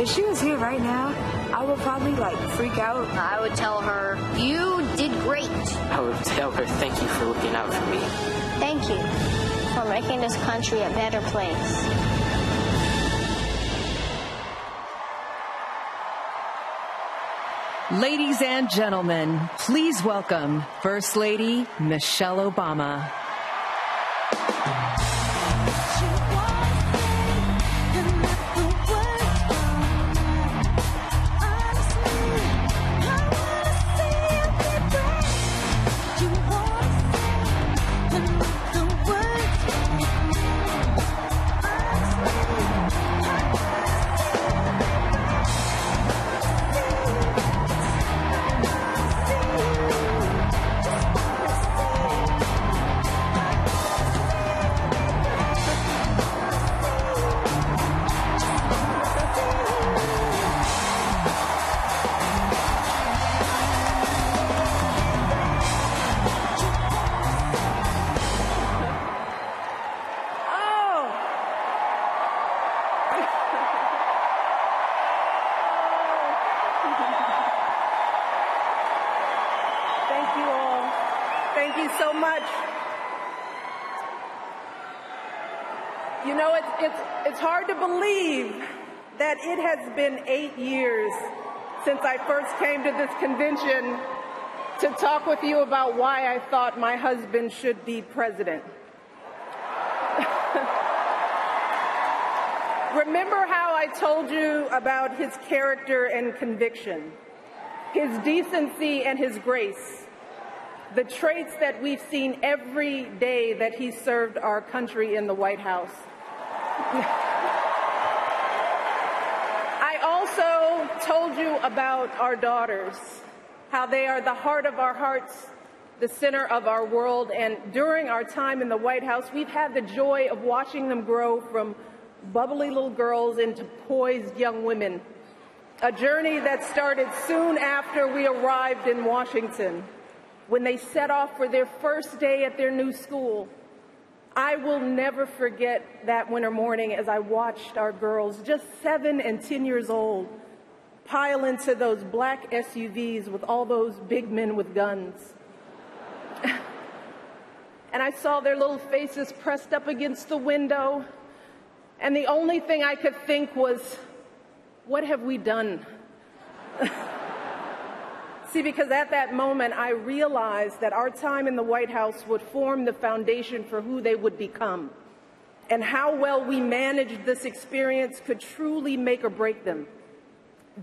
If she was here right now, I would probably, freak out. I would tell her, you did great. I would tell her, thank you for looking out for me. Thank you for making this country a better place. Ladies and gentlemen, please welcome First Lady Michelle Obama. You know, it's hard to believe that it has been 8 years since I first came to this convention to talk with you about why I thought my husband should be president. Remember how I told you about his character and conviction, his decency and his grace, the traits that we've seen every day that he served our country in the White House. I also told you about our daughters, how they are the heart of our hearts, the center of our world, and during our time in the White House, we've had the joy of watching them grow from bubbly little girls into poised young women, a journey that started soon after we arrived in Washington, when they set off for their first day at their new school. I will never forget that winter morning as I watched our girls, just 7 and 10 years old, pile into those black SUVs with all those big men with guns. And I saw their little faces pressed up against the window, and the only thing I could think was, what have we done? See, because at that moment, I realized that our time in the White House would form the foundation for who they would become, and how well we managed this experience could truly make or break them.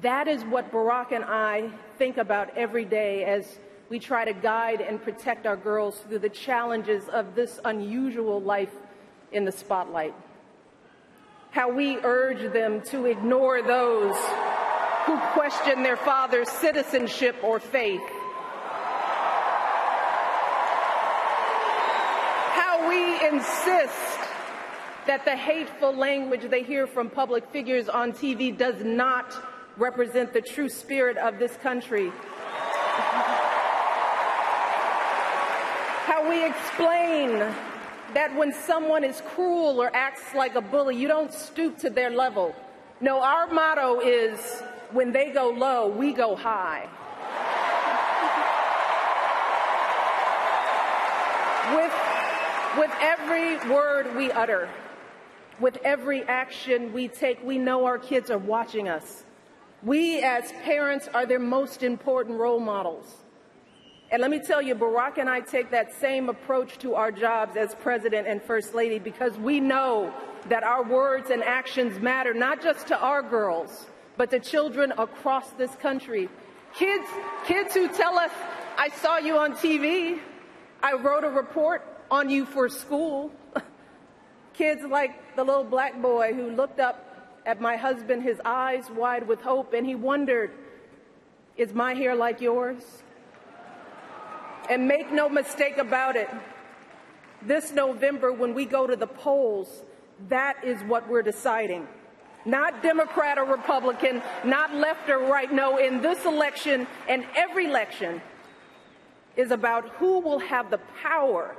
That is what Barack and I think about every day as we try to guide and protect our girls through the challenges of this unusual life in the spotlight. How we urge them to ignore those who question their father's citizenship or faith. How we insist that the hateful language they hear from public figures on TV does not represent the true spirit of this country. How we explain that when someone is cruel or acts like a bully, you don't stoop to their level. No, our motto is, when they go low, we go high. With every word we utter, with every action we take, we know our kids are watching us. We as parents are their most important role models. And let me tell you, Barack and I take that same approach to our jobs as President and First Lady, because we know that our words and actions matter, not just to our girls, but to children across this country. Kids who tell us, I saw you on TV, I wrote a report on you for school. Kids like the little black boy who looked up at my husband, his eyes wide with hope, and he wondered, is my hair like yours? And make no mistake about it, this November when we go to the polls, that is what we're deciding. Not Democrat or Republican, not left or right. No, in this election and every election is about who will have the power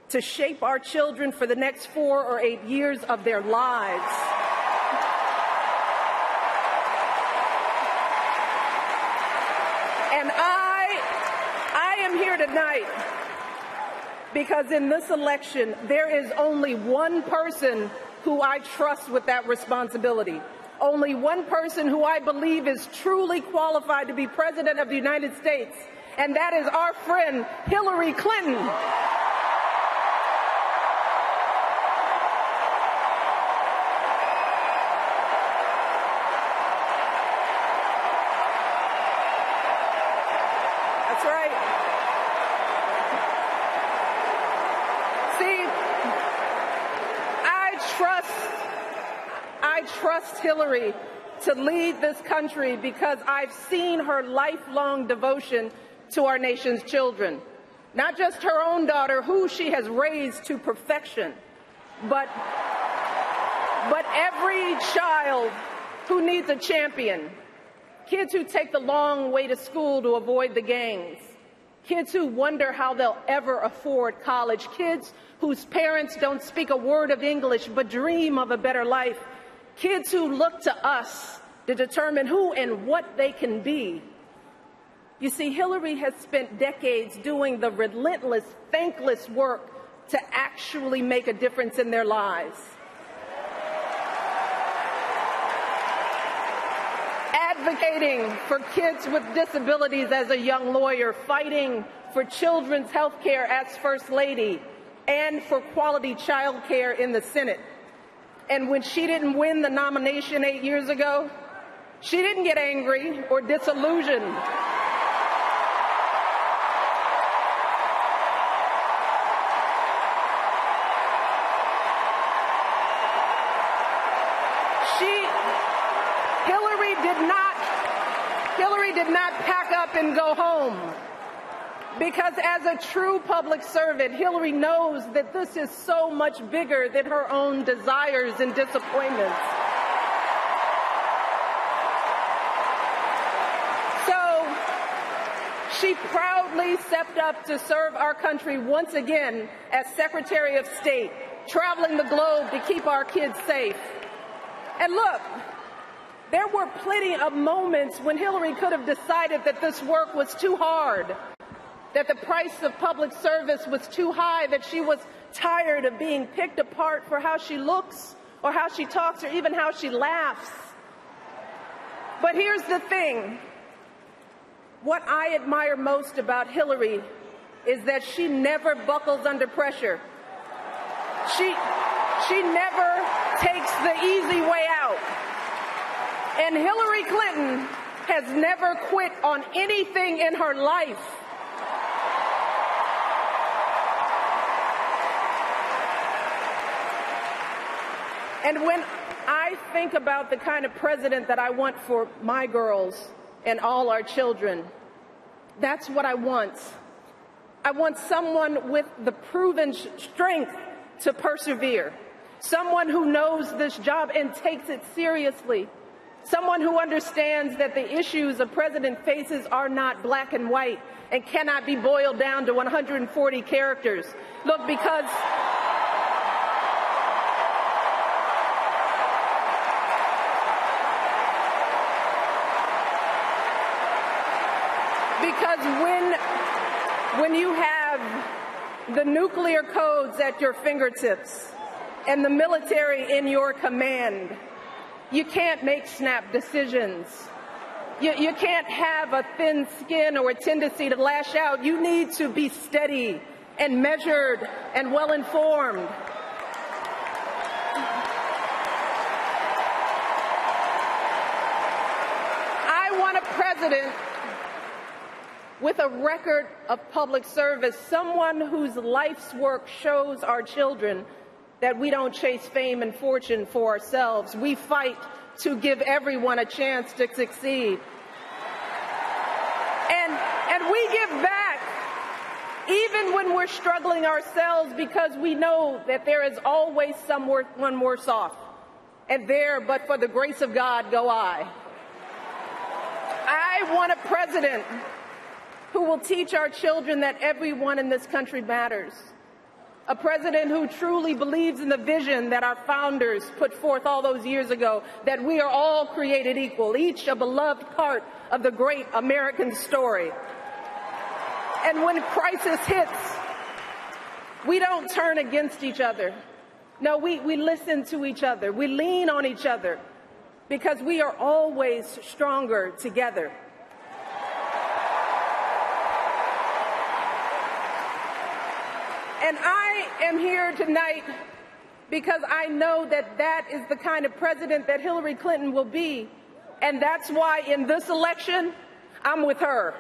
to shape our children for the next 4 or 8 years of their lives. am here tonight because in this election, there is only one person who I trust with that responsibility. Only one person who I believe is truly qualified to be President of the United States, and that is our friend Hillary Clinton. That's right. See, I trust Hillary to lead this country because I've seen her lifelong devotion to our nation's children. Not just her own daughter, who she has raised to perfection, but every child who needs a champion. Kids who take the long way to school to avoid the gangs. Kids who wonder how they'll ever afford college. Kids whose parents don't speak a word of English but dream of a better life. Kids who look to us to determine who and what they can be. You see, Hillary has spent decades doing the relentless, thankless work to actually make a difference in their lives. Advocating for kids with disabilities as a young lawyer, fighting for children's health care as First Lady, and for quality child care in the Senate. And when she didn't win the nomination 8 years ago, she didn't get angry or disillusioned. Hillary did not pack up and go home, because as a true public servant, Hillary knows that this is so much bigger than her own desires and disappointments. So she proudly stepped up to serve our country once again as Secretary of State, traveling the globe to keep our kids safe. And look, there were plenty of moments when Hillary could have decided that this work was too hard, that the price of public service was too high, that she was tired of being picked apart for how she looks or how she talks or even how she laughs. But here's the thing. What I admire most about Hillary is that she never buckles under pressure. She never takes the easy way out. And Hillary Clinton has never quit on anything in her life. And when I think about the kind of president that I want for my girls and all our children, that's what I want. I want someone with the proven strength to persevere, someone who knows this job and takes it seriously. Someone who understands that the issues a president faces are not black and white and cannot be boiled down to 140 characters. Look, because when you have the nuclear codes at your fingertips and the military in your command, you can't make snap decisions. You can't have a thin skin or a tendency to lash out. You need to be steady and measured and well-informed. I want a president with a record of public service, someone whose life's work shows our children that we don't chase fame and fortune for ourselves. We fight to give everyone a chance to succeed. And we give back even when we're struggling ourselves, because we know that there is always someone worse off. And there, but for the grace of God, go I. I want a president who will teach our children that everyone in this country matters. A president who truly believes in the vision that our founders put forth all those years ago, that we are all created equal, each a beloved part of the great American story. And when crisis hits, we don't turn against each other. No, we listen to each other. We lean on each other because we are always stronger together. And I am here tonight because I know that that is the kind of president that Hillary Clinton will be. And that's why in this election, I'm with her.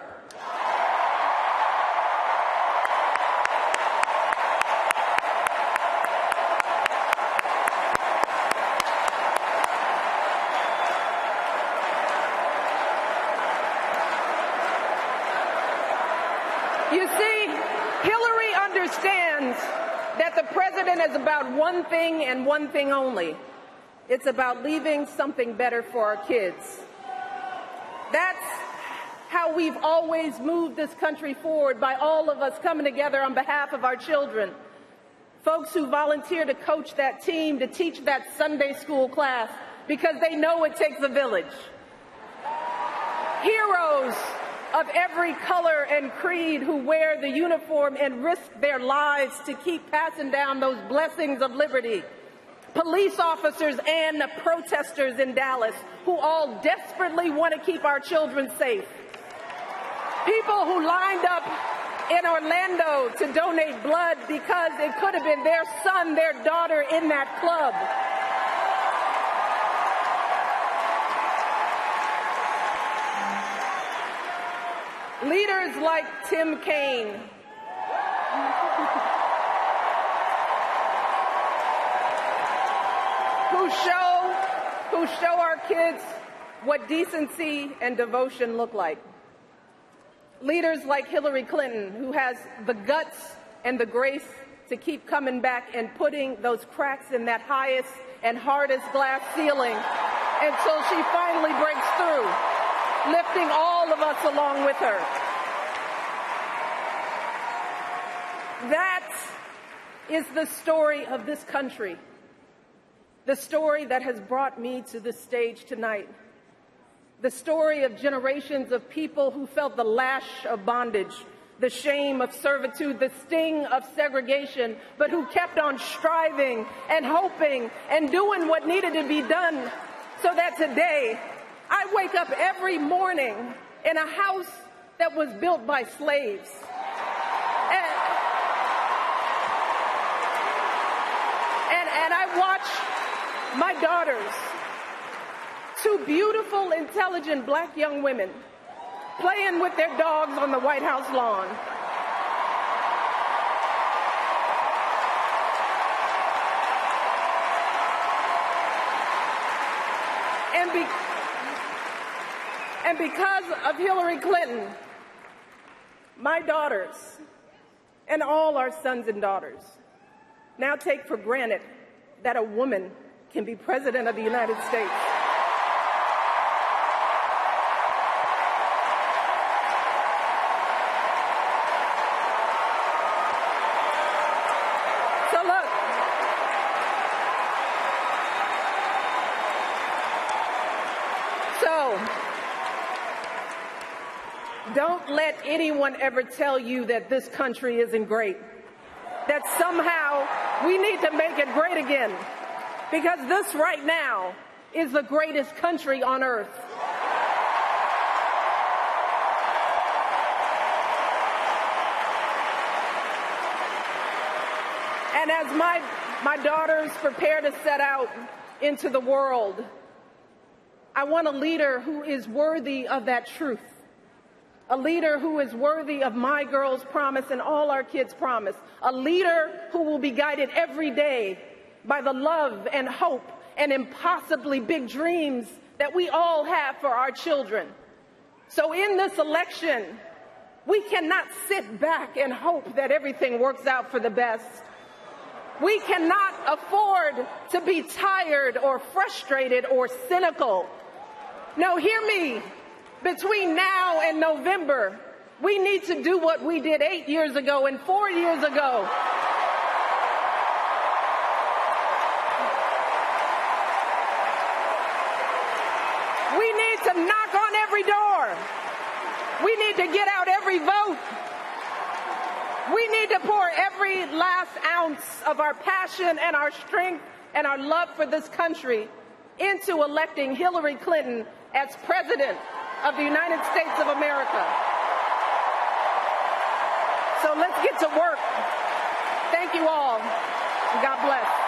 You see, Hillary understands that the president is about one thing and one thing only. It's about leaving something better for our kids. That's how we've always moved this country forward, by all of us coming together on behalf of our children. Folks who volunteer to coach that team, to teach that Sunday school class, because they know it takes a village. Heroes of every color and creed who wear the uniform and risk their lives to keep passing down those blessings of liberty. Police officers and protesters in Dallas who all desperately want to keep our children safe. People who lined up in Orlando to donate blood because it could have been their son, their daughter in that club. Leaders like Tim Kaine, who show our kids what decency and devotion look like. Leaders like Hillary Clinton, who has the guts and the grace to keep coming back and putting those cracks in that highest and hardest glass ceiling until she finally breaks through, lifting all of us along with her. That is the story of this country, the story that has brought me to this stage tonight, the story of generations of people who felt the lash of bondage, the shame of servitude, the sting of segregation, but who kept on striving and hoping and doing what needed to be done so that today I wake up every morning in a house that was built by slaves. And I watch my daughters, two beautiful, intelligent black young women, playing with their dogs on the White House lawn. And because of Hillary Clinton, my daughters and all our sons and daughters now take for granted that a woman can be president of the United States. So look, don't let anyone ever tell you that this country isn't great, that somehow we need to make it great again, because this right now is the greatest country on earth. And as my daughters prepare to set out into the world, I want a leader who is worthy of that truth. A leader who is worthy of my girls' promise and all our kids' promise. A leader who will be guided every day by the love and hope and impossibly big dreams that we all have for our children. So in this election, we cannot sit back and hope that everything works out for the best. We cannot afford to be tired or frustrated or cynical. No, hear me. Between now and November, we need to do what we did 8 years ago and 4 years ago. We need to knock on every door. We need to get out every vote. We need to pour every last ounce of our passion and our strength and our love for this country into electing Hillary Clinton as President of the United States of America. So let's get to work. Thank you all. God bless.